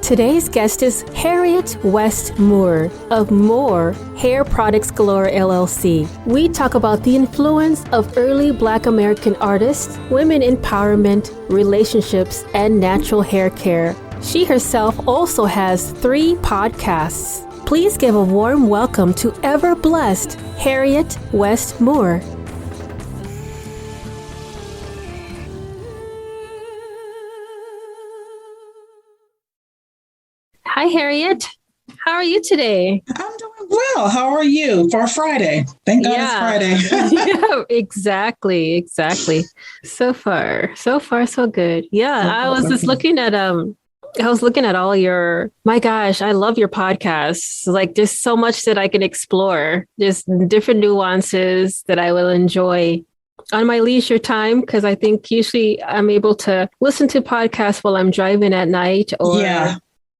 Today's guest is Harriet West-Moore of Moore Hair Products Galore LLC. We talk about the influence of early Black American artists, women empowerment, relationships, and natural hair care. She herself also has 3 podcasts. Please give a warm welcome to ever blessed Harriet West-Moore. Hi, Harriet. How are you today? I'm doing well. How are you for Friday? Thank God it's Friday. Yeah, exactly. So far, so good. Yeah, I was just looking at all your, my gosh, I love your podcasts. Like there's so much that I can explore. There's different nuances that I will enjoy on my leisure time, because I think usually I'm able to listen to podcasts while I'm driving at night or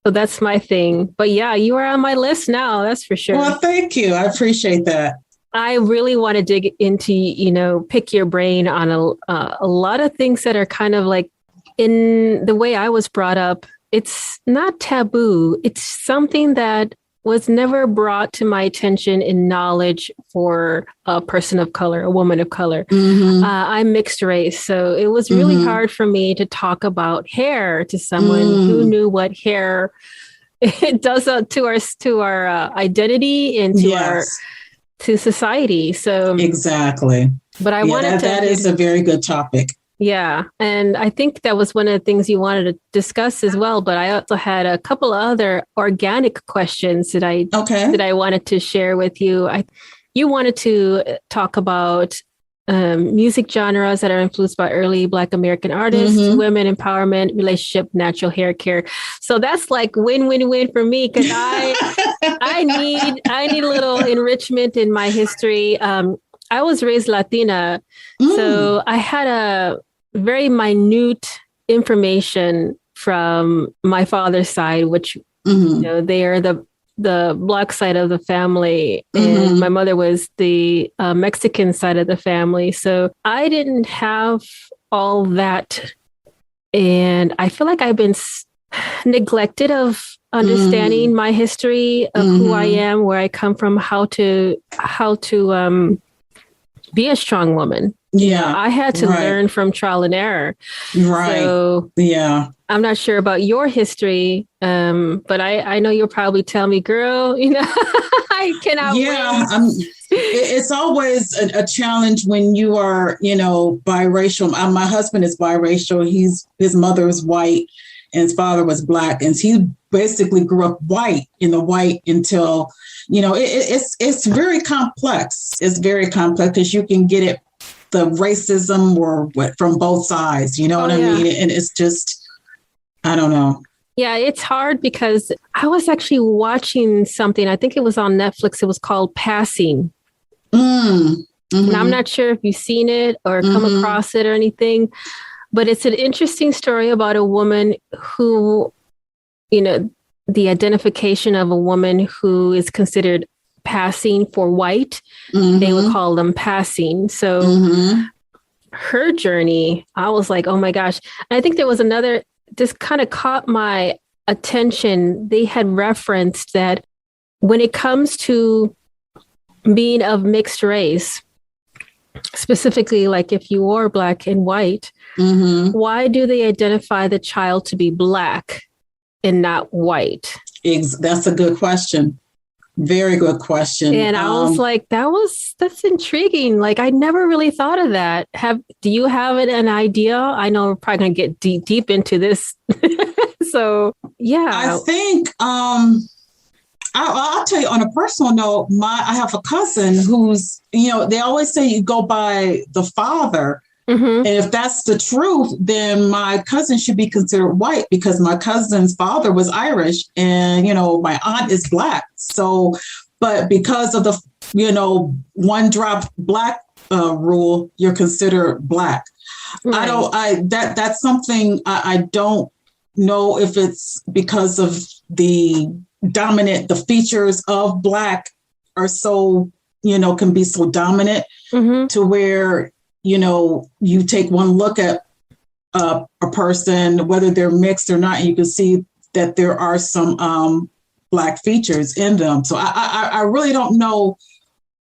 so that's my thing. But yeah, you are on my list now. That's for sure. Well, thank you. I appreciate that. I really want to dig into, pick your brain on a lot of things that are kind of like in the way I was brought up. It's not taboo. It's something that was never brought to my attention in knowledge for a person of color, a woman of color. Mm-hmm. I'm mixed race. So it was really hard for me to talk about hair to someone who knew what hair it does to our identity and to society. So exactly. But I wanted that is a very good topic. Yeah. And I think that was one of the things you wanted to discuss as well. But I also had a couple of other organic questions that I wanted to share with you. You wanted to talk about music genres that are influenced by early Black American artists, women empowerment, relationship, natural hair care. So that's like win-win-win for me, because I need a little enrichment in my history. I was raised Latina, so I had a very minute information from my father's side, which they are the Black side of the family, and my mother was the Mexican side of the family. So I didn't have all that, and I feel like I've been neglected of understanding my history of who I am, where I come from, how to be a strong woman. Yeah. I had to learn from trial and error. Right. So I'm not sure about your history, but I know you'll probably tell me, girl, I cannot wait. It's always a challenge when you are, biracial. My husband is biracial. His mother is white and his father was Black. And he basically grew up white until, it's very complex. It's very complex because you can get it, the racism or from both sides, I mean? And it's just, I don't know. Yeah, it's hard because I was actually watching something. I think it was on Netflix. It was called Passing. And I'm not sure if you've seen it or come across it or anything, but it's an interesting story about a woman who, the identification of a woman who is considered passing for white. They would call them passing. So her journey, I was like, oh my gosh. And I think there was another, this kind of caught my attention. They had referenced that when it comes to being of mixed race, specifically, like if you are Black and white, why do they identify the child to be Black and not white? That's a good question. Very good question. And I was like, that's intriguing. Like, I never really thought of that. Do you have an idea? I know we're probably going to get deep into this. So, yeah. I think, I'll tell you on a personal note, I have a cousin who's, they always say you go by the father. And if that's the truth, then my cousin should be considered white because my cousin's father was Irish and, my aunt is Black. So, but because of the, one drop Black rule, you're considered Black. Right. That's something I don't know if it's because of the features of Black are so, can be so dominant to where, you take one look at a person, whether they're mixed or not, and you can see that there are some Black features in them. So I really don't know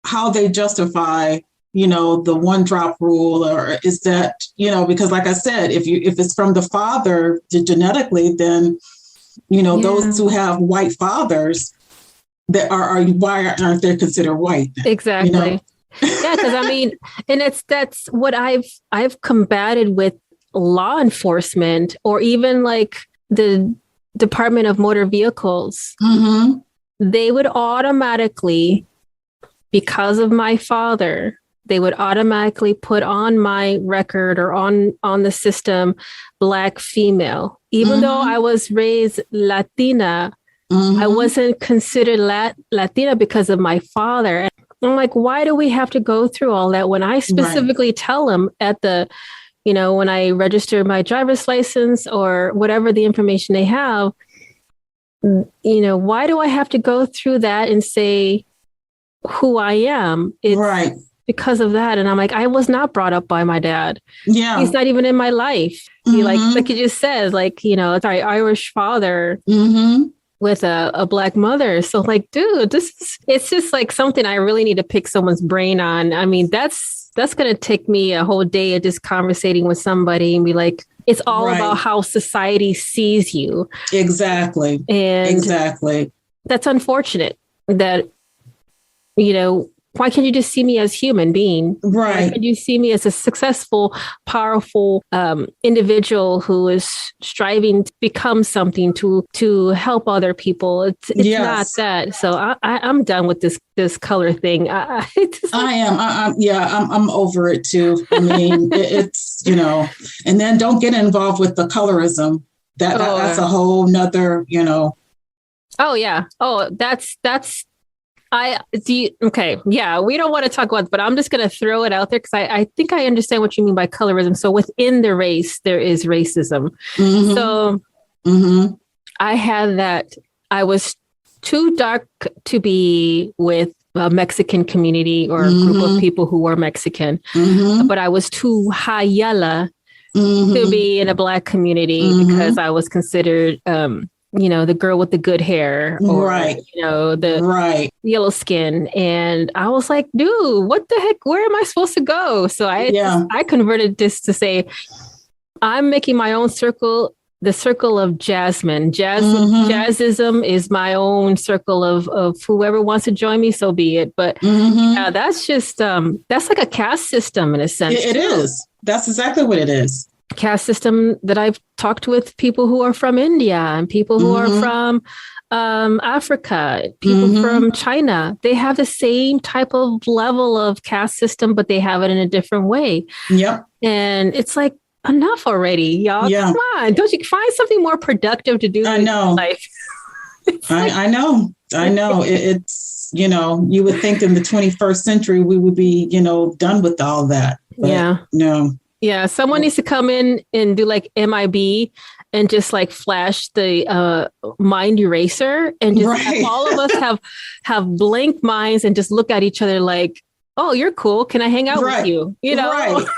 how they justify, the one drop rule, or is that, because like I said, if it's from the father genetically, then, those who have white fathers that are why aren't they considered white? Exactly. Yeah, because I mean, and that's what I've combated with law enforcement, or even like the Department of Motor Vehicles. Mm-hmm. They would automatically, because of my father, they would automatically put on my record or on the system Black female, even though I was raised Latina. I wasn't considered Latina because of my father. And I'm like, why do we have to go through all that when I specifically tell them at the, when I register my driver's license or whatever the information they have, why do I have to go through that and say who I am? It's because of that. And I'm like, I was not brought up by my dad. Yeah. He's not even in my life. He like you just said, like, it's our Irish father. With a Black mother. So like, dude, it's just like something I really need to pick someone's brain on. I mean, that's going to take me a whole day of just conversating with somebody and be like, it's all about how society sees you. Exactly. And exactly. That's unfortunate that, why can't you just see me as human being? Right. Why can't you see me as a successful, powerful individual who is striving to become something to help other people? It's not that. So I'm done with this color thing. I am. I'm over it too. I mean, it's and then don't get involved with the colorism. That's a whole nother. Oh yeah. Oh, that's. Okay. Yeah, we don't want to talk about it, but I'm just going to throw it out there because I think I understand what you mean by colorism. So within the race, there is racism. So I had that. I was too dark to be with a Mexican community or a group of people who were Mexican, but I was too high yellow to be in a Black community because I was considered the girl with the good hair or, the yellow skin. And I was like, dude, what the heck? Where am I supposed to go? So I converted this to say, I'm making my own circle, the circle of Jasmine. Jazzism is my own circle of whoever wants to join me, so be it. But that's just, that's like a caste system in a sense. It is. That's exactly what it is. Caste system that I've talked with people who are from India and people who are from Africa, people from China. They have the same type of level of caste system, but they have it in a different way. Yep. And it's like, enough already, y'all. Yeah. Come on. Don't you find something more productive to do in your life? I know. It's, you would think in the 21st century, we would be, done with all that. But no. Yeah, someone needs to come in and do like MIB and just like flash the mind eraser and just have all of us have blank minds and just look at each other like, oh, you're cool. Can I hang out with you?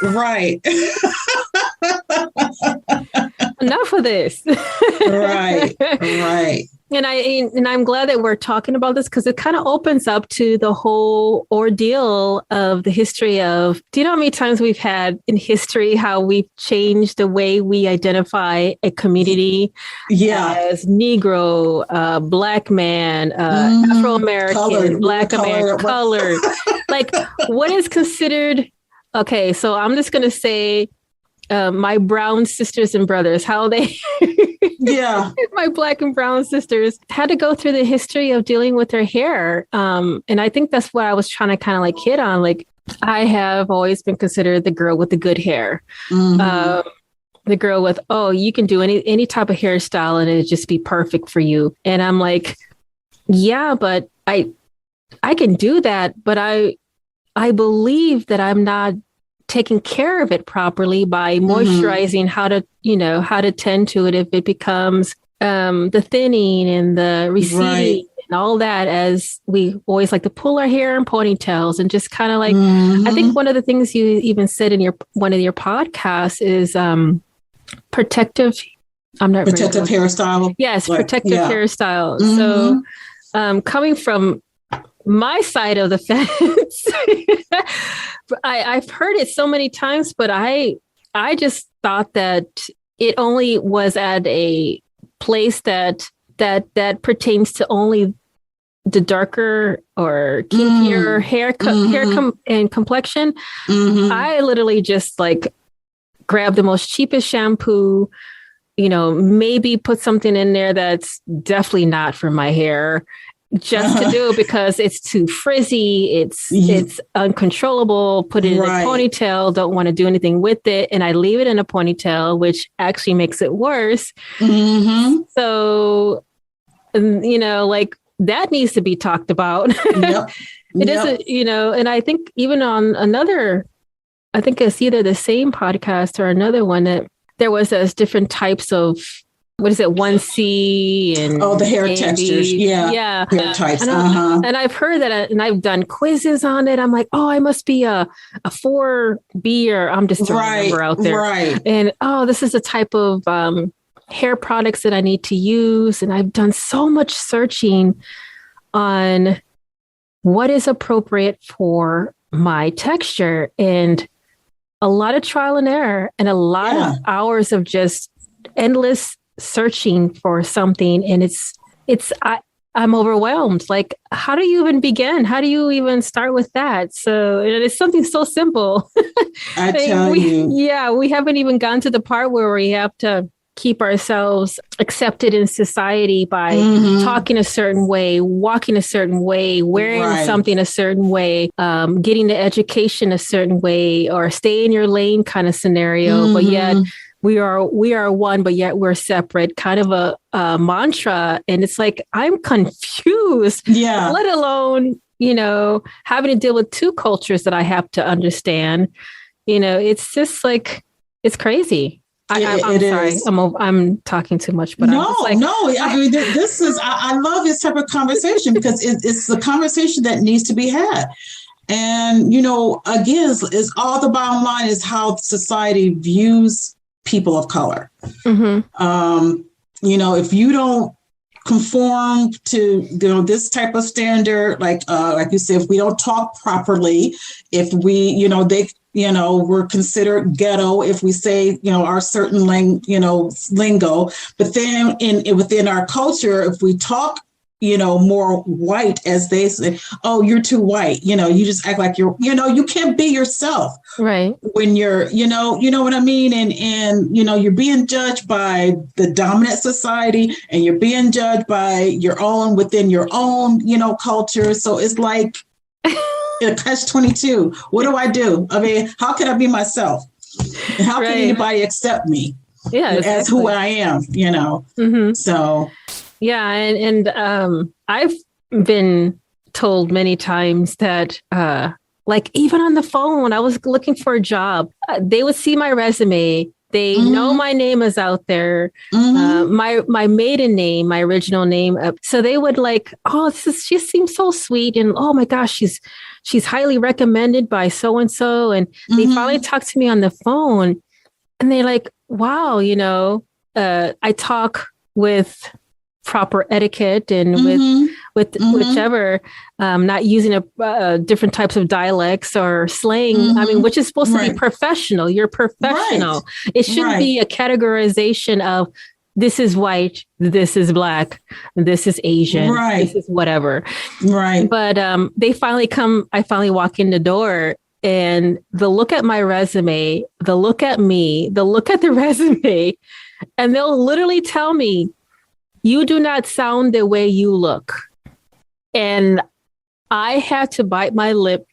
Right. Enough of this. Right. And I'm glad that we're talking about this because it kind of opens up to the whole ordeal of the history of, do you know how many times we've had in history how we've changed the way we identify a community as Negro, Black man, Afro-American, Black American, colored. Like what is considered, okay, so I'm just going to say my brown sisters and brothers, how they... my Black and brown sisters had to go through the history of dealing with their hair. And I think that's what I was trying to kind of like hit on. Like I have always been considered the girl with the good hair. The girl with, you can do any type of hairstyle and it'd just be perfect for you. And I'm like, yeah, but I can do that. But I believe that I'm not taking care of it properly by moisturizing, how to tend to it if it becomes the thinning and the receding and all that, as we always like to pull our hair in ponytails and just kind of like, I think one of the things you even said in one of your podcasts is protective I'm not protective hairstyle. Yes, protective hairstyle. Mm-hmm. So coming from my side of the fence, I've heard it so many times, but I just thought that it only was at a place that pertains to only the darker or kinkier hair and complexion. Mm-hmm. I literally just like grab the most cheapest shampoo, maybe put something in there that's definitely not for my hair, just to do it because it's too frizzy. It's uncontrollable. Put it in a ponytail. Don't want to do anything with it. And I leave it in a ponytail, which actually makes it worse. Mm-hmm. So, like that needs to be talked about. Yep. It isn't, and I think even on another, I think it's either the same podcast or another one that there was those different types of, what is it, 1C and the hair textures. Yeah. Hair types. And I've heard that, and I've done quizzes on it. I'm like, I must be a 4B, or I'm just throwing a number out there. Right. And this is the type of hair products that I need to use. And I've done so much searching on what is appropriate for my texture, and a lot of trial and error, and a lot of hours of just endless searching for something. And I'm overwhelmed. Like, how do you even begin? How do you even start with that? So it's something so simple. I tell you. Yeah, we haven't even gotten to the part where we have to keep ourselves accepted in society by talking a certain way, walking a certain way, wearing something a certain way, getting the education a certain way, or stay in your lane kind of scenario. But yet we are one, but yet we're separate, kind of a mantra. And it's like, I'm confused, let alone, having to deal with two cultures that I have to understand. It's just like, it's crazy. I'm sorry. I'm talking too much, but no. I mean, this is. I love this type of conversation because it's the conversation that needs to be had. And again, is all the bottom line is how society views people of color. Mm-hmm. If you don't conform to this type of standard, like you said, if we don't talk properly, if we we're considered ghetto if we say our certain lingo, but then within our culture, if we talk more white, as they say, you're too white, you just act like you can't be yourself, right, when you're what I mean, and you're being judged by the dominant society, and you're being judged by your own within your own culture. So it's like catch-22. What do? I mean, how can I be myself? And how can anybody accept me as who I am? Mm-hmm. So yeah, and I've been told many times that like even on the phone when I was looking for a job, they would see my resume. They know my name is out there, my maiden name, my original name. So they would like, she seems so sweet, and oh my gosh, she's highly recommended by so and so. And they finally talked to me on the phone, and they're like, wow, I talk with proper etiquette and with whichever, not using different types of dialects or slang. I mean, which is supposed to be professional. You're professional. It shouldn't be a categorization of this is white, this is black, this is Asian, this is whatever. Right. But I finally walk in the door, and the look at my resume, the look at me, the look at the resume, and they'll literally tell me, you do not sound the way you look. And I had to bite my lip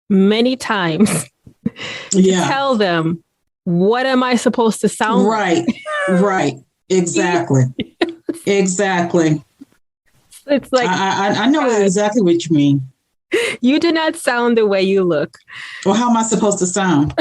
many times to tell them, what am I supposed to sound like? Right. Exactly. Exactly. It's like, I know exactly what you mean. You do not sound the way you look. Well, how am I supposed to sound?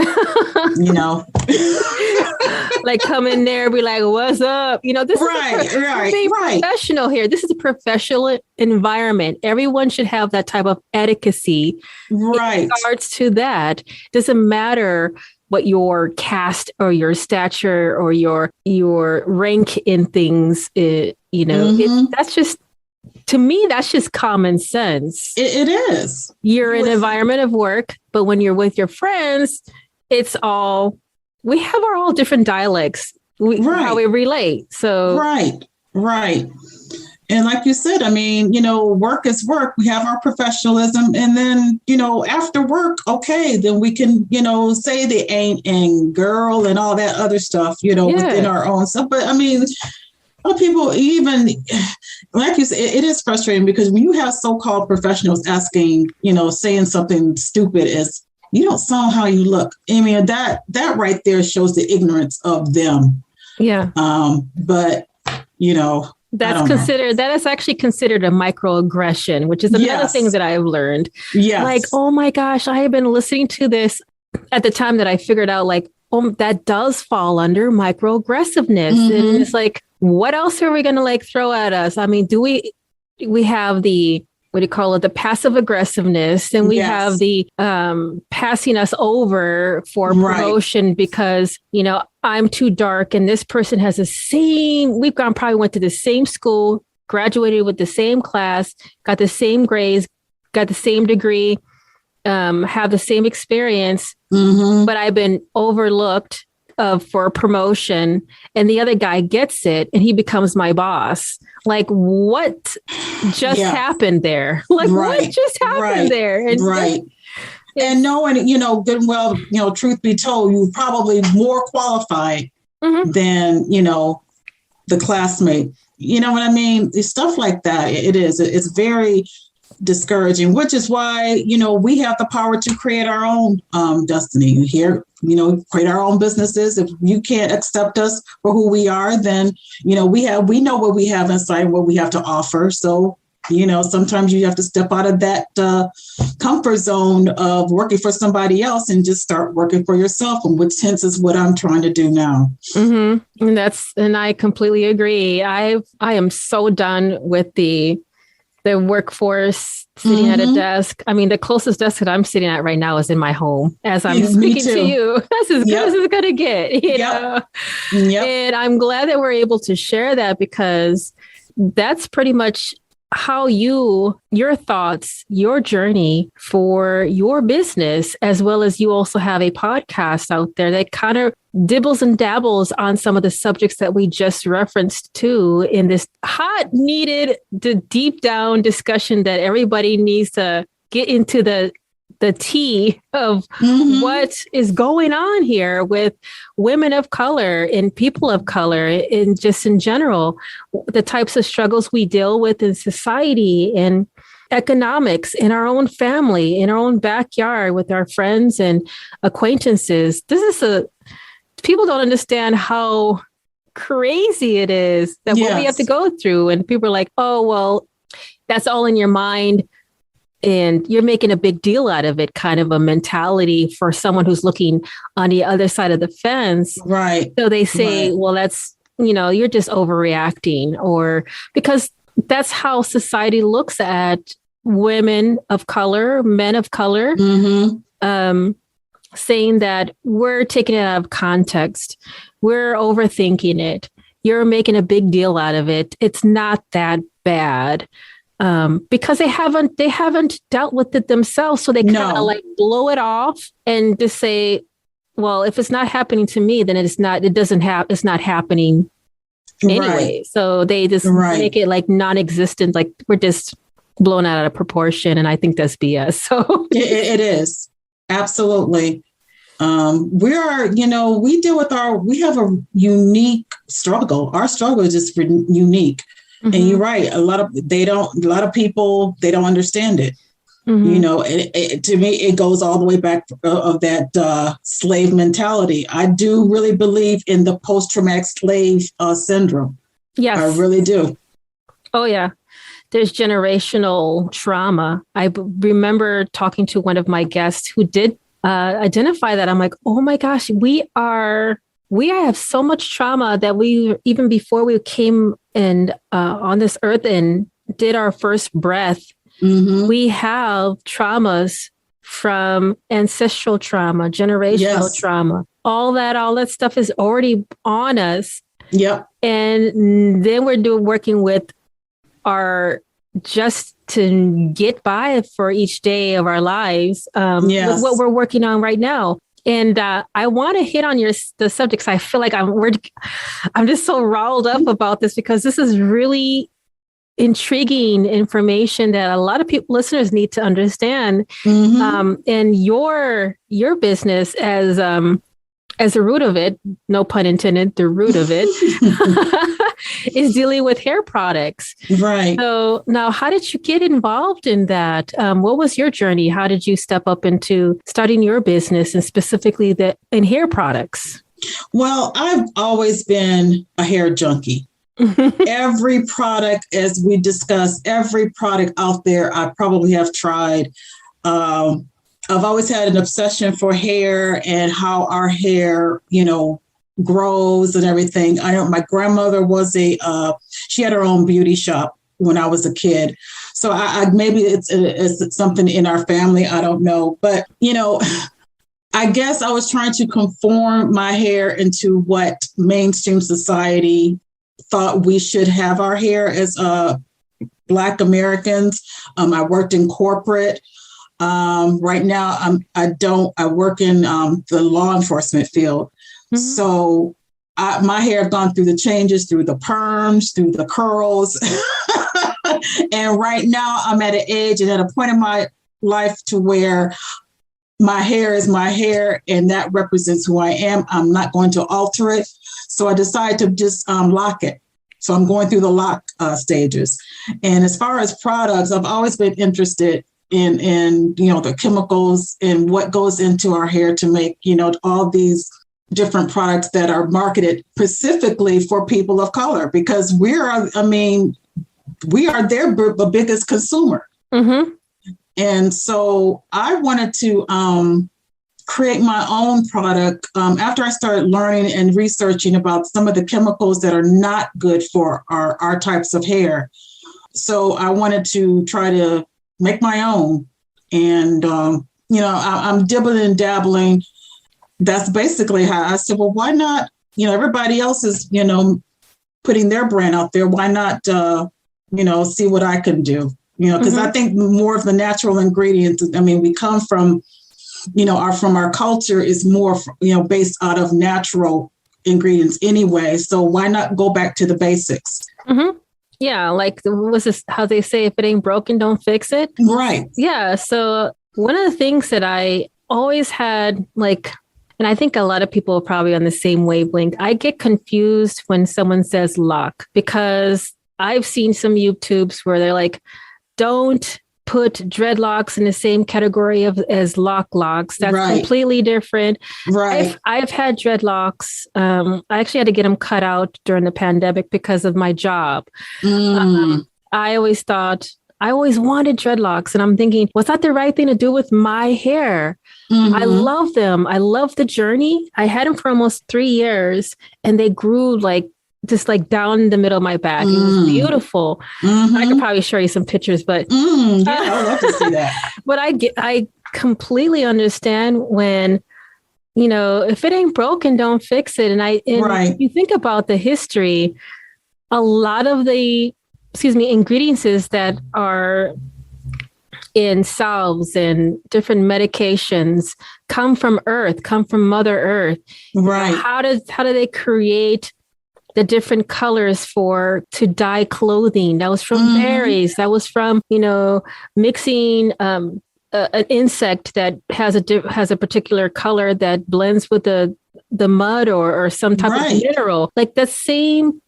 Like come in there, be like, what's up? This is professional here. This is a professional environment. Everyone should have that type of etiquette. Right. In regards to that, doesn't matter what your caste or your stature or your rank in things, that's just, to me, that's just common sense. It is. You're in an environment of work, but when you're with your friends, we have our all different dialects, how we relate. So Right. And like you said, I mean, work is work. We have our professionalism. And then, after work, okay, then we can, say the ain't and girl and all that other stuff, within our own stuff. But I mean, a lot of people, even like you said, it is frustrating because when you have so-called professionals asking, saying something stupid as you don't sound how you look. I mean, that right there shows the ignorance of them. Yeah. But, that is actually considered a microaggression, which is another thing that I've learned. Yes. Like, oh my gosh, I have been listening to this at the time that I figured out, like, that does fall under microaggressiveness. And it's like, what else are we going to like throw at us? I mean, we have the, what do you call it? The passive aggressiveness, and we have the passing us over for promotion because, I'm too dark and this person has probably went to the same school, graduated with the same class, got the same grades, got the same degree, have the same experience, but I've been overlooked for a promotion, and the other guy gets it and he becomes my boss. Like, what just happened there? Like, what just happened there? And and knowing, good and well, truth be told, you're probably more qualified than, the classmate. You know what I mean? It's stuff like that. It's very discouraging, which is why, we have the power to create our own destiny here, create our own businesses. If you can't accept us for who we are, then, we know what we have inside and what we have to offer. So, sometimes you have to step out of that comfort zone of working for somebody else and just start working for yourself, and which hence is what I'm trying to do now. And I completely agree. I am so done with the workforce sitting at a desk. I mean, the closest desk that I'm sitting at right now is in my home as I'm speaking to you. That's as good as it's going to get, you know? And I'm glad that we're able to share that, because that's pretty much how your thoughts, your journey for your business, as well as you also have a podcast out there that kind of dibbles and dabbles on some of the subjects that we just referenced to in this needed deep down discussion that everybody needs to get into the tea of what is going on here with women of color and people of color, and just in general, the types of struggles we deal with in society and economics, in our own family, in our own backyard with our friends and acquaintances. People don't understand how crazy it is that what we have to go through. And people are like, oh, well, that's all in your mind, and you're making a big deal out of it, kind of a mentality for someone who's looking on the other side of the fence. Right. So they say, well, that's, you're just overreacting, or because that's how society looks at women of color, men of color, saying that we're taking it out of context. We're overthinking it. You're making a big deal out of it. It's not that bad. Because they haven't dealt with it themselves. So they kind of like blow it off and just say, well, if it's not happening to me, then it's not happening anyway. So they just make it like non-existent, like we're just blown out of proportion. And I think that's BS. So it is. Absolutely. We have a unique struggle. Our struggle is just unique. And you're right. A lot of people, they don't understand it. To me, it goes all the way back of that slave mentality. I do really believe in the post-traumatic slave syndrome. Yes. I really do. Oh, yeah. There's generational trauma. I remember talking to one of my guests who did identify that. I'm like, oh my gosh, we have so much trauma that we, even before we came and on this earth and did our first breath, we have traumas from ancestral trauma, generational trauma. All that stuff is already on us. Yep. And then we're working with our just to get by for each day of our lives with what we're working on right now. And I want to hit on the subjects. I feel like I'm just so riled up about this because this is really intriguing information that a lot of listeners need to understand. And your business as the root of it, no pun intended, the root of it is dealing with hair products. Right. So now, how did you get involved in that? What was your journey? How did you step up into starting your business and specifically in hair products? Well, I've always been a hair junkie. Every product, as we discussed, every product out there, I probably have tried. I've always had an obsession for hair and how our hair, grows and everything. I know my grandmother was she had her own beauty shop when I was a kid. So I maybe it's something in our family. I don't know. But, I guess I was trying to conform my hair into what mainstream society thought we should have our hair as Black Americans. I worked in corporate. Right now, I work in the law enforcement field. So my hair have gone through the changes, through the perms, through the curls. And right now I'm at an age and at a point in my life to where my hair is my hair and that represents who I am. I'm not going to alter it. So I decided to just lock it. So I'm going through the lock stages. And as far as products, I've always been interested in the chemicals and what goes into our hair to make, all these different products that are marketed specifically for people of color, because we are their biggest consumer. And so I wanted to create my own product after I started learning and researching about some of the chemicals that are not good for our types of hair. So I wanted to try to make my own. And, I'm dibbling and dabbling. That's basically how I said, well, why not? Everybody else is, putting their brand out there. Why not, see what I can do? Because I think more of the natural ingredients, we come from, from our culture is more, based out of natural ingredients anyway. So why not go back to the basics? Yeah. Like, what's this, how they say, if it ain't broken, don't fix it. Right. Yeah. So one of the things that I always had, and I think a lot of people are probably on the same wavelength, I get confused when someone says lock, because I've seen some YouTubes where they're like, don't put dreadlocks in the same category as locks. That's completely different. Right. I've had dreadlocks. I actually had to get them cut out during the pandemic because of my job. I always wanted dreadlocks, and I'm thinking, was that the right thing to do with my hair? I love them. I love the journey. I had them for almost 3 years, and they grew just down the middle of my back. It was beautiful. I could probably show you some pictures, but yeah, I would love to see that. But I completely understand when, if it ain't broken, don't fix it. And if you think about the history, a lot of the ingredients that are in salves and different medications come from Mother Earth. Right. How do they create the different colors to dye clothing? That was from berries. That was from, mixing an insect that has a particular color that blends with the mud or some type of mineral. Like the same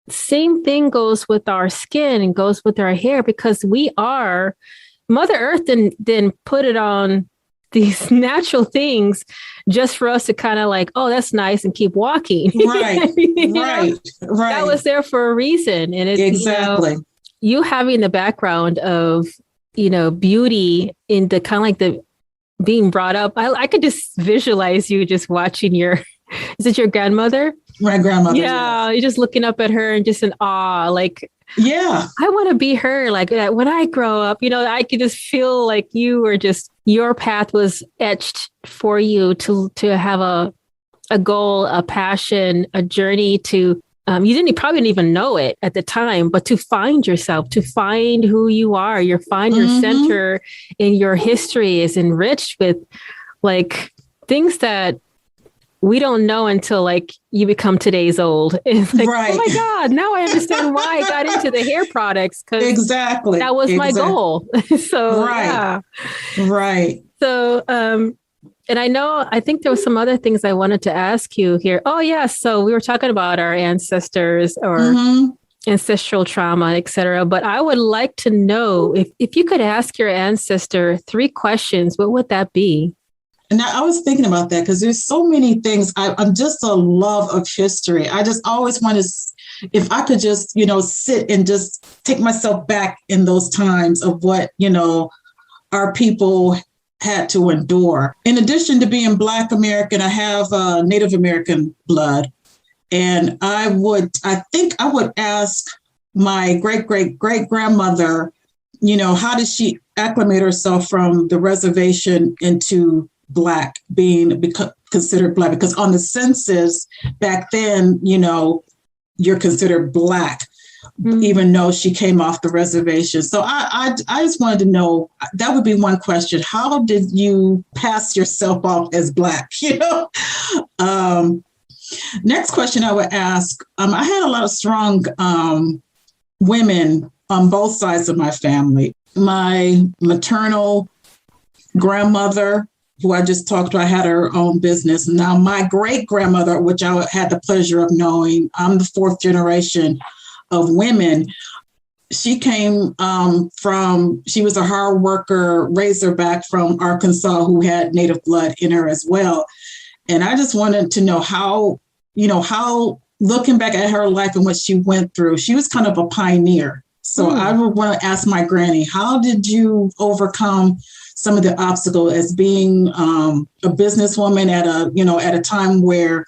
thing goes with our skin and goes with our hair, because we are Mother Earth then put it on these natural things just for us to kind of oh, that's nice, and keep walking. Right. Right. That was there for a reason. And it's exactly you having the background of, beauty in the kind of the being brought up. I could just visualize you just watching your Is it your grandmother? My grandmother. Yeah. Yes. You're just looking up at her and just in awe, like, yeah, I want to be her. Like when I grow up, I could just feel like you were just, your path was etched for you to have a goal, a passion, a journey to, you probably didn't even know it at the time, but to find yourself, to find who you are, your center in your history is enriched with like things that we don't know until like you become today's old. It's like, right. Oh my God, now I understand why I got into the hair products. Exactly. That was my goal. So, right. Yeah. Right. So, and I think there was some other things I wanted to ask you here. Oh, yeah. So we were talking about our ancestors or ancestral trauma, et cetera. But I would like to know if you could ask your ancestor 3 questions, what would that be? And I was thinking about that because there's so many things. I'm just a love of history. I just always want to, if I could just, sit and just take myself back in those times of what, our people had to endure. In addition to being Black American, I have Native American blood. And I think I would ask my great-great-great-grandmother, how did she acclimate herself from the reservation into Black, being considered Black? Because on the census back then, you're considered Black, even though she came off the reservation. So I just wanted to know, that would be one question. How did you pass yourself off as Black? Next question I would ask, I had a lot of strong women on both sides of my family. My maternal grandmother, who I just talked to, I had her own business. Now, my great-grandmother, which I had the pleasure of knowing, I'm the 4th generation of women. She came she was a hard worker, Razorback from Arkansas, who had Native blood in her as well. And I just wanted to know how looking back at her life and what she went through, she was kind of a pioneer. So I would want to ask my granny, how did you overcome some of the obstacles as being a businesswoman at a time where,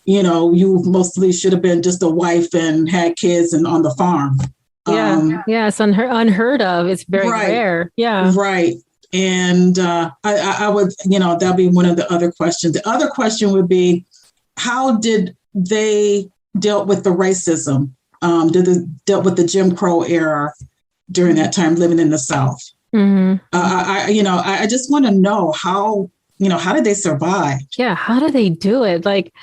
you mostly should have been just a wife and had kids and on the farm. Yeah. It's unheard of. It's very rare. Yeah. Right. And I would, that'll be one of the other questions. The other question would be, how did they deal with the racism? Did they deal with the Jim Crow era during that time living in the South? Mm-hmm. I just want to know how did they survive? Yeah. How do they do it? Like,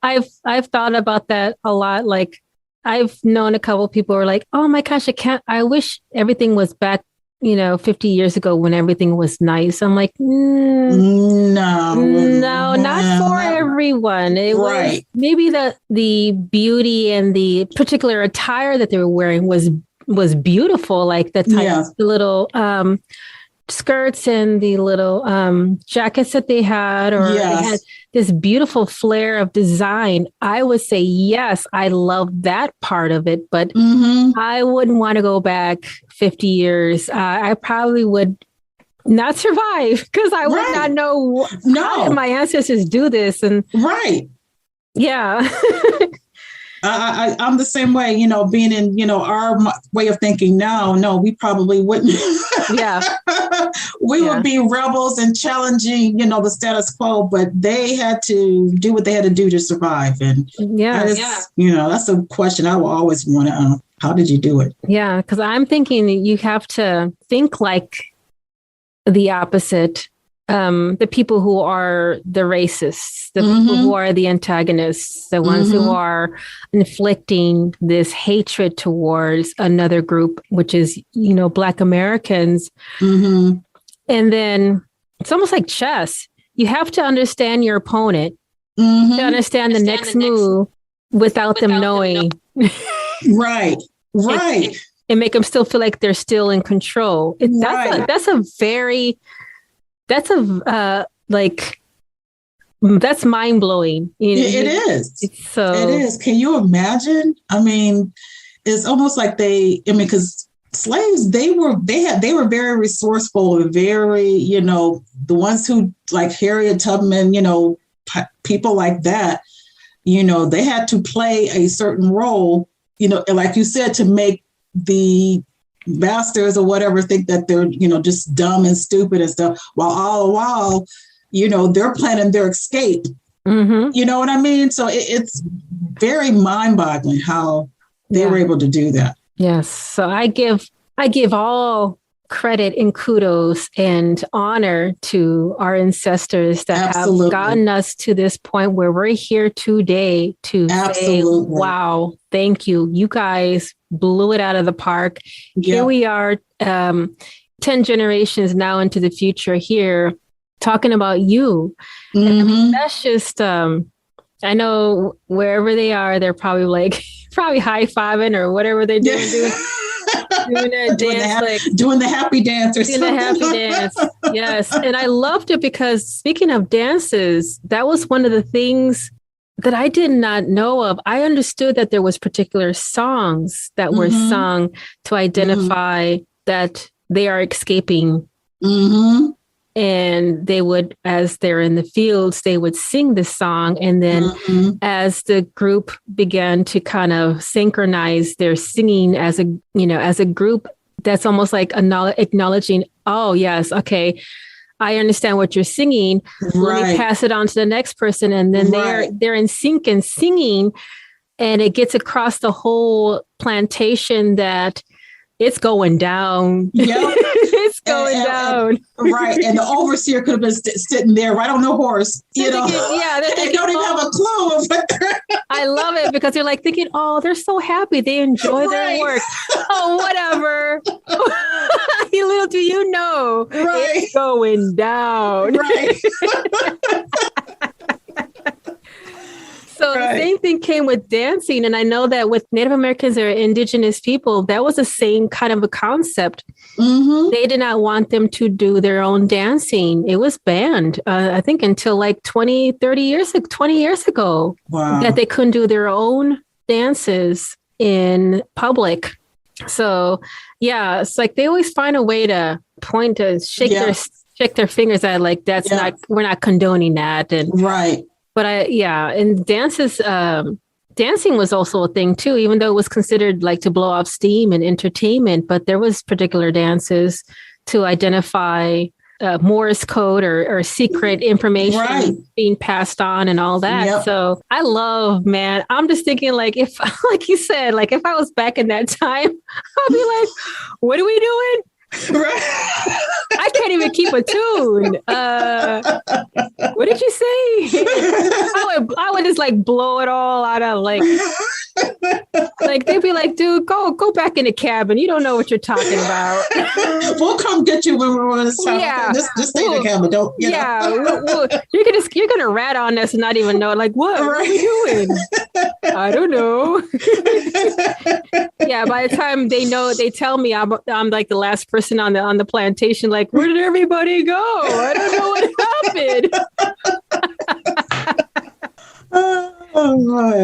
I've thought about that a lot. Like, I've known a couple of people who are like, oh my gosh, I wish everything was back, 50 years ago when everything was nice. I'm like, no, not for everyone. It was maybe the beauty and the particular attire that they were wearing was beautiful. Like the type, the little skirts and the little jackets that they had, or they had this beautiful flair of design. I would say, yes, I love that part of it, but I wouldn't want to go back 50 years. I probably would not survive because I would not know how did my ancestors do this. And yeah. I'm the same way, being in, our way of thinking now. No, we probably wouldn't. We would be rebels and challenging, the status quo, but they had to do what they had to do to survive. And that's a question I will always want to, how did you do it? Yeah, because I'm thinking you have to think like the opposite. The people who are the racists, the people who are the antagonists, the ones who are inflicting this hatred towards another group, which is, Black Americans. And then it's almost like chess. You have to understand your opponent to understand the next move without them knowing. Right. And make them still feel like they're still in control. That's mind blowing. It is. So it is. Can you imagine? I mean, it's almost like because slaves, they were very resourceful, very, the ones who like Harriet Tubman, people like that, they had to play a certain role, and like you said, to make the masters or whatever think that they're, just dumb and stupid and stuff, while all the while, they're planning their escape. Mm-hmm. You know what I mean? So it's very mind-boggling how they were able to do that. Yes. So I give all credit and kudos and honor to our ancestors that have gotten us to this point where we're here today to say, wow, thank you. You guys blew it out of the park. Yep. Here we are, 10 generations now into the future here talking about you. Mm-hmm. And that's just, I know wherever they are, they're probably high-fiving or whatever they're doing. Doing that dance, doing the happy dance or something. Doing the happy dance, yes. And I loved it because speaking of dances, that was one of the things that I did not know of. I understood that there was particular songs that were sung to identify that they are escaping. Mm-hmm. And they would, as they're in the fields, they would sing this song. And then as the group began to kind of synchronize their singing as a group, that's almost like acknowledging, oh, yes, okay, I understand what you're singing. Right. Let me pass it on to the next person. And then they're in sync and singing. And it gets across the whole plantation that it's going down. Yep. It's going down. Right. And the overseer could have been sitting there right on the horse, they don't even have a clue of what I love it because they're like thinking, oh, they're so happy. They enjoy their work. Oh, whatever. Little do you know, it's going down. Right. So the same thing came with dancing. And I know that with Native Americans or indigenous people, that was the same kind of a concept. Mm-hmm. They did not want them to do their own dancing. It was banned, I think, until like 20 years ago, that they couldn't do their own dances in public. So, yeah, it's like they always find a way to point to shake their fingers at like, we're not condoning that. And But and dancing was also a thing too, even though it was considered like to blow off steam and entertainment, but there was particular dances to identify Morse code or secret information being passed on and all that. Yep. So I love, man, I'm just thinking like if, like you said, like if I was back in that time, I'll be like, what are we doing? I can't even keep a tune. What did you say? I would just like blow it all out of like they'd be like, dude, go back in the cabin. You don't know what you're talking about. We'll come get you when we're on this time. Yeah. Just stay in the cabin. Don't. You're gonna rat on us and not even know. Like, what are you doing? I don't know. Yeah. By the time they tell me I'm like the last person on the plantation. Like, where did everybody go? I don't know what happened.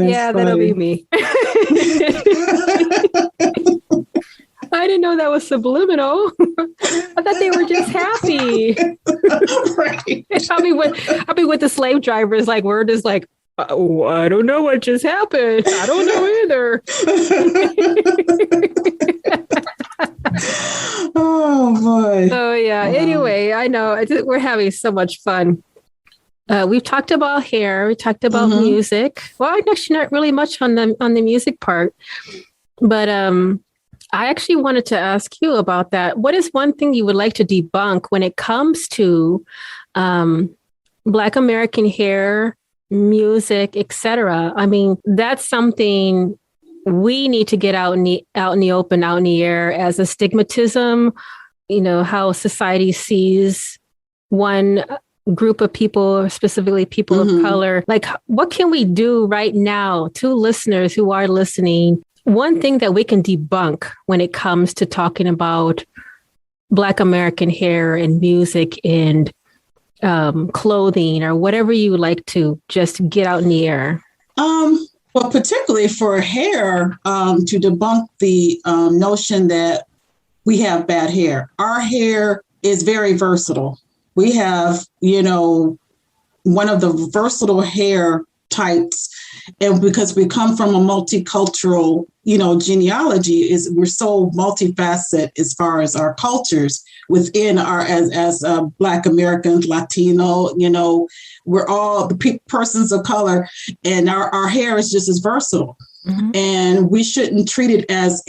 Yeah, that'll be me. I didn't know that was subliminal. I thought they were just happy. Right. I'll be with the slave drivers. Like, we're just like, oh, I don't know what just happened. I don't know either. Oh boy. So yeah. Anyway, I know we're having so much fun. We've talked about hair. We talked about music. Well, actually, not really much on the music part, but I actually wanted to ask you about that. What is one thing you would like to debunk when it comes to Black American hair, music, etc.? I mean, that's something we need to get out in the open, out in the air as a stigmatism. You know, how society sees one group of people, specifically people of color. Like, what can we do right now to listeners who are listening? One thing that we can debunk when it comes to talking about Black American hair and music and clothing or whatever you would like to just get out in the air. Well, particularly for hair, to debunk the notion that we have bad hair. Our hair is very versatile. We have, one of the versatile hair types. And because we come from a multicultural, genealogy, is we're so multifaceted as far as our cultures within our, as Black Americans, Latino, we're all the persons of color, and our hair is just as versatile. Mm-hmm. And we shouldn't treat it as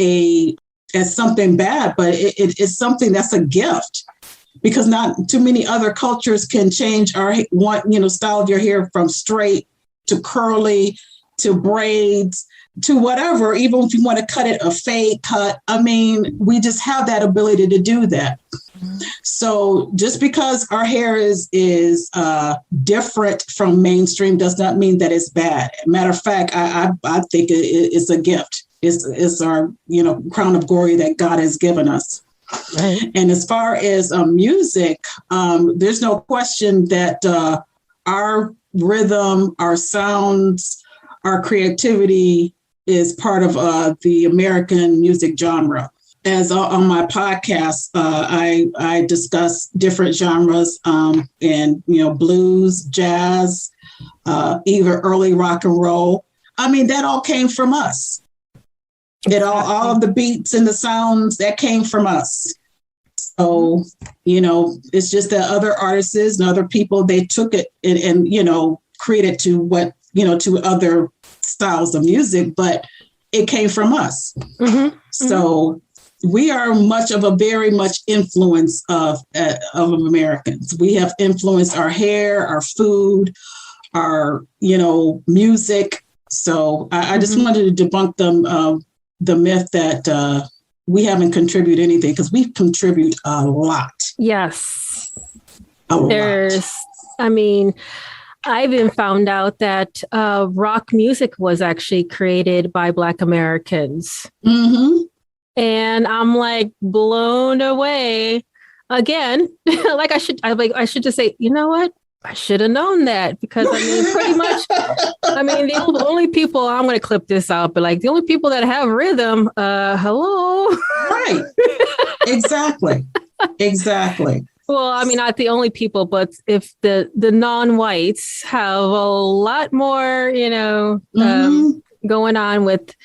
something bad, but it's something that's a gift, because not too many other cultures can change our style of your hair from straight to curly to braids to whatever, even if you want to cut it a fade cut. I mean, we just have that ability to do that. Mm-hmm. So just because our hair is different from mainstream does not mean that it's bad. Matter of fact, I think it's a gift. It's our crown of glory that God has given us. Right. And as far as music, there's no question that our rhythm, our sounds, our creativity is part of the American music genre. As on my podcast, I discuss different genres, and blues, jazz, even early rock and roll. I mean, that all came from us. All of the beats and the sounds that came from us. So, it's just that other artists and other people, they took it and created to other styles of music, but it came from us. Mm-hmm. So we are very much influence of Americans. We have influenced our hair, our food, our, music. So I just wanted to debunk the myth that we haven't contributed anything, because we contribute a lot. Yes. I mean, I've even found out that rock music was actually created by Black Americans. Mm-hmm. And I'm like blown away again. I should just say, you know what? I should have known that, because pretty much, the only people, I'm going to clip this out, but the only people that have rhythm, hello. Right. Exactly. Well, not the only people, but if the non-whites have a lot more, going on with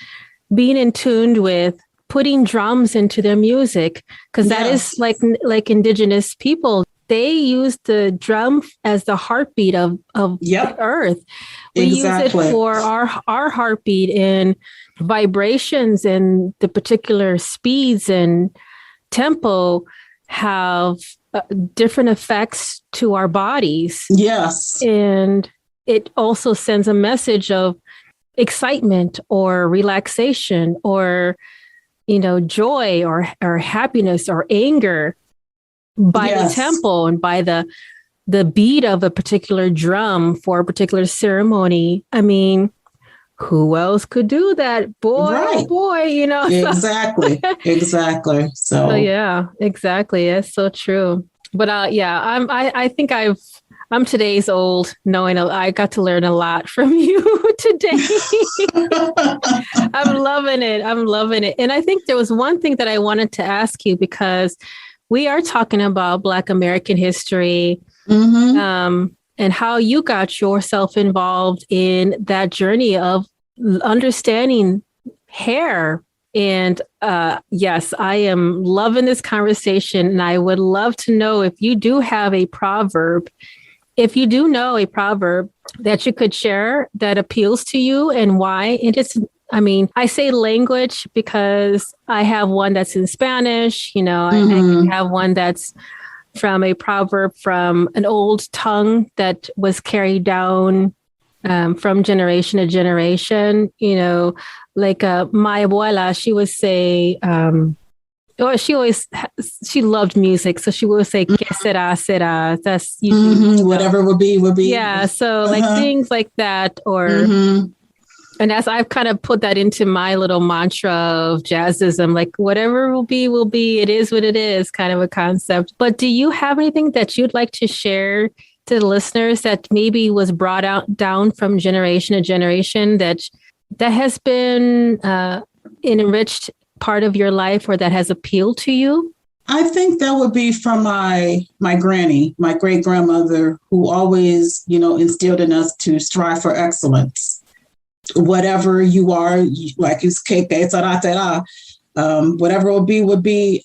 being in tune with putting drums into their music, because that is like indigenous people. They use the drum as the heartbeat of the earth. We use it for our heartbeat, and vibrations and the particular speeds and tempo have different effects to our bodies. Yes. And it also sends a message of excitement or relaxation or, joy or happiness or anger by the tempo and by the beat of a particular drum for a particular ceremony. Who else could do that? Boy, right. Oh boy, Exactly. Exactly. So yeah, exactly. That's so true. But I think I'm today's old, knowing I got to learn a lot from you today. I'm loving it. And I think there was one thing that I wanted to ask you, because we are talking about Black American history, and how you got yourself involved in that journey of understanding hair. And yes, I am loving this conversation. And I would love to know if you do have a proverb, if you do know a proverb that you could share that appeals to you and why. And I say language because I have one that's in Spanish, I have one that's from a proverb from an old tongue that was carried down from generation to generation, like my abuela, she would say, she loved music. So she would say, que será, será. That's whatever will be. Yeah. So things like that, or and as I've kind of put that into my little mantra of jazzism, like whatever will be, it is what it is, kind of a concept. But do you have anything that you'd like to share to the listeners that maybe was brought down from generation to generation that has been an enriched part of your life, or that has appealed to you? I think that would be from my granny, my great grandmother, who always, instilled in us to strive for excellence. Whatever you are, like it's whatever it would be,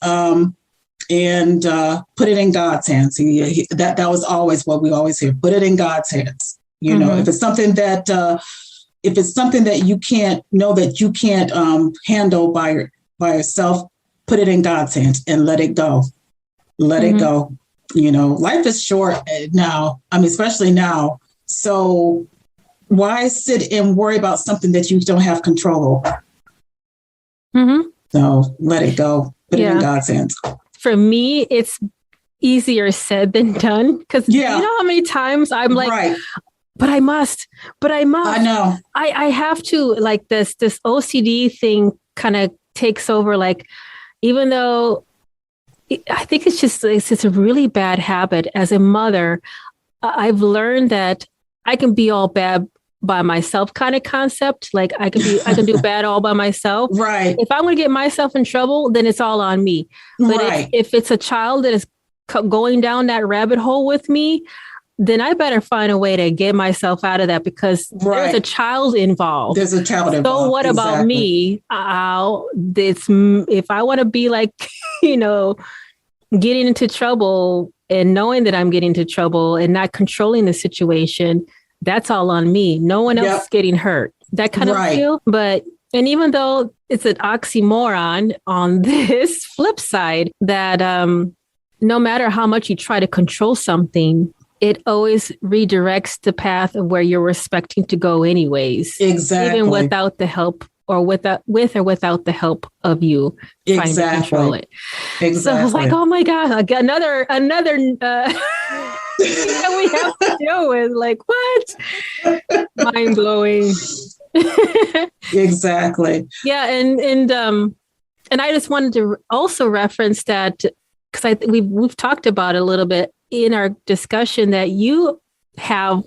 and put it in God's hands. That was always what we always hear. Put it in God's hands. If it's something that you can't handle by yourself, put it in God's hands and let it go. Let it go. Life is short now. I mean, especially now. So why sit and worry about something that you don't have control over? So let it go. Put it in God's hands. For me, it's easier said than done. Because you know how many times I'm like, right. But I must. I know. I have to, like this OCD thing kind of takes over. Like, even though I think it's just a really bad habit as a mother, I've learned that I can be all bad by myself kind of concept. Like I can do bad all by myself. Right. If I'm going to get myself in trouble, then it's all on me. But right. if it's a child that is going down that rabbit hole with me, then I better find a way to get myself out of that, because there's a child involved. There's a child involved. So what about me? If I want to be like, getting into trouble and knowing that I'm getting into trouble and not controlling the situation, that's all on me. No one else is getting hurt. That kind of feel. And even though it's an oxymoron on this flip side, that no matter how much you try to control something, it always redirects the path of where you're expecting to go anyways. Exactly. Even without the help or with or without the help of you trying to control it. Exactly. So I was like, oh my God, I got another that we have to deal with. Like, what? Mind blowing. Exactly. Yeah. And I just wanted to also reference that, because we've talked about it a little bit in our discussion, that you have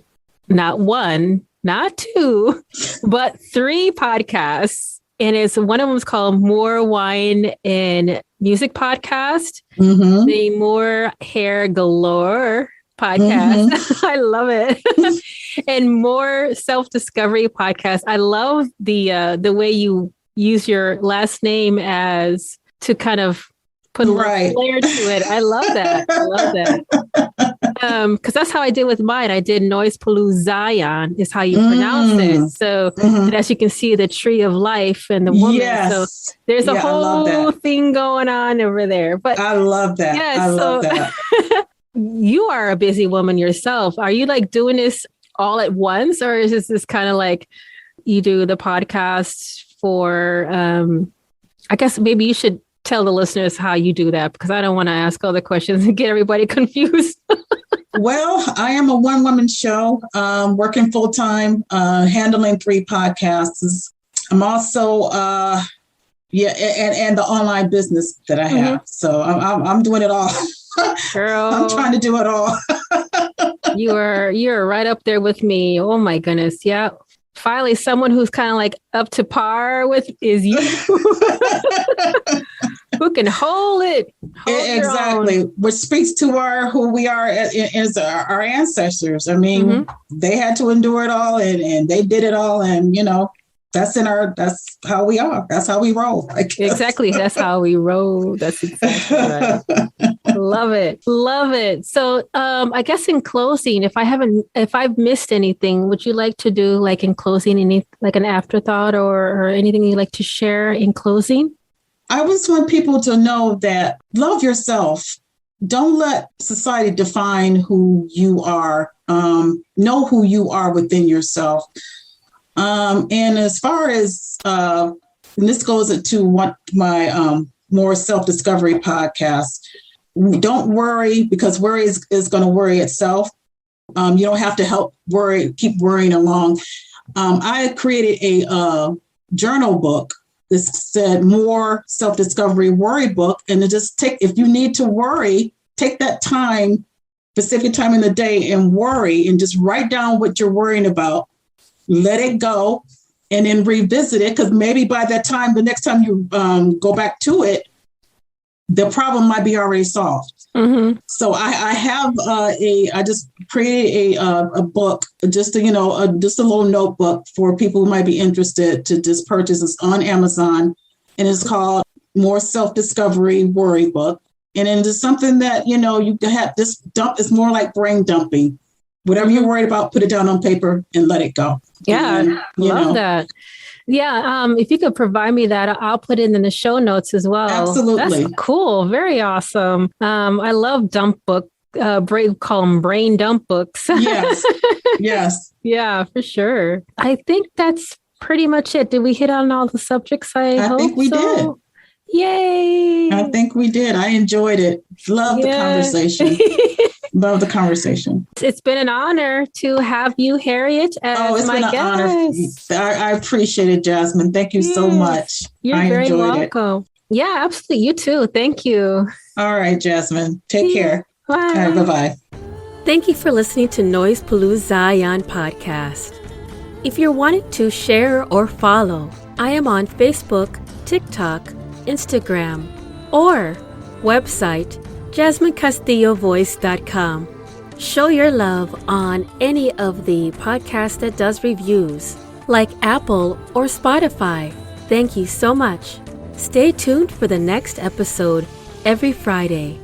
not one, not two, but 3 podcasts. And one of them is called More Wine and Music Podcast, the More Hair Galore podcast. I love it. And More Self-Discovery podcast. I love the way you use your last name as to kind of put a little flair to it. I love that. Because that's how I did with mine. I did Noise Paloo Zion is how you pronounce it. So and as you can see, the tree of life and the woman. Yes. So there's a whole thing going on over there. But I love that. Yeah, I love that. You are a busy woman yourself. Are you like doing this all at once, or is this kind of like you do the podcast for? I guess maybe you should tell the listeners how you do that, because I don't want to ask all the questions and get everybody confused. Well, I am a one-woman show, working full-time, handling 3 podcasts. I'm also, and the online business that I have. So I'm doing it all. Girl, I'm trying to do it all. You're right up there with me. Oh my goodness. Yeah. Finally, someone who's kind of like up to par with is you. Who can hold it? Exactly. Which speaks to who we are as our ancestors. I mean, they had to endure it all and they did it all. And, that's how we are. That's how we roll. Exactly. That's how we roll. That's exactly right. Love it. Love it. So I guess in closing, if I've missed anything, would you like to do like in closing, like an afterthought or anything you'd like to share in closing? I just want people to know that love yourself. Don't let society define who you are. Know who you are within yourself. And as far as, and this goes into what my More Self-Discovery podcast, don't worry, because worry is going to worry itself. You don't have to keep worrying along. I created a journal book. This said More Self-Discovery Worry Book. And to just if you need to worry, take that time, specific time in the day, and worry, and just write down what you're worrying about. Let it go, and then revisit it. Because maybe by that time, the next time you go back to it, the problem might be already solved. Mm-hmm. So I just created a book, just a little notebook for people who might be interested to just purchase. It's on Amazon, and it's called More Self-Discovery Worry Book. And then it's something that, you can have this dump. It's more like brain dumping. Whatever you're worried about, put it down on paper and let it go. Yeah, and, love that. Yeah, if you could provide me that, I'll put it in the show notes as well. Absolutely. That's cool. Very awesome. I love dump book. Call them brain dump books. Yes. Yes. Yeah, for sure. I think that's pretty much it. Did we hit on all the subjects? I think we did. Yay. I think we did. I enjoyed it. Love the conversation. Love the conversation. It's been an honor to have you, Harriet, as my guest. I appreciate it, Jasmine. Thank you so much. You're very welcome. Yeah, absolutely. You too. Thank you. All right, Jasmine. Take care. Bye. All right, bye-bye. Thank you for listening to Noise Palooza Zion podcast. If you're wanting to share or follow, I am on Facebook, TikTok, Instagram, or website JasmineCastilloVoice.com. Show your love on any of the podcasts that does reviews, like Apple or Spotify. Thank you so much. Stay tuned for the next episode every Friday.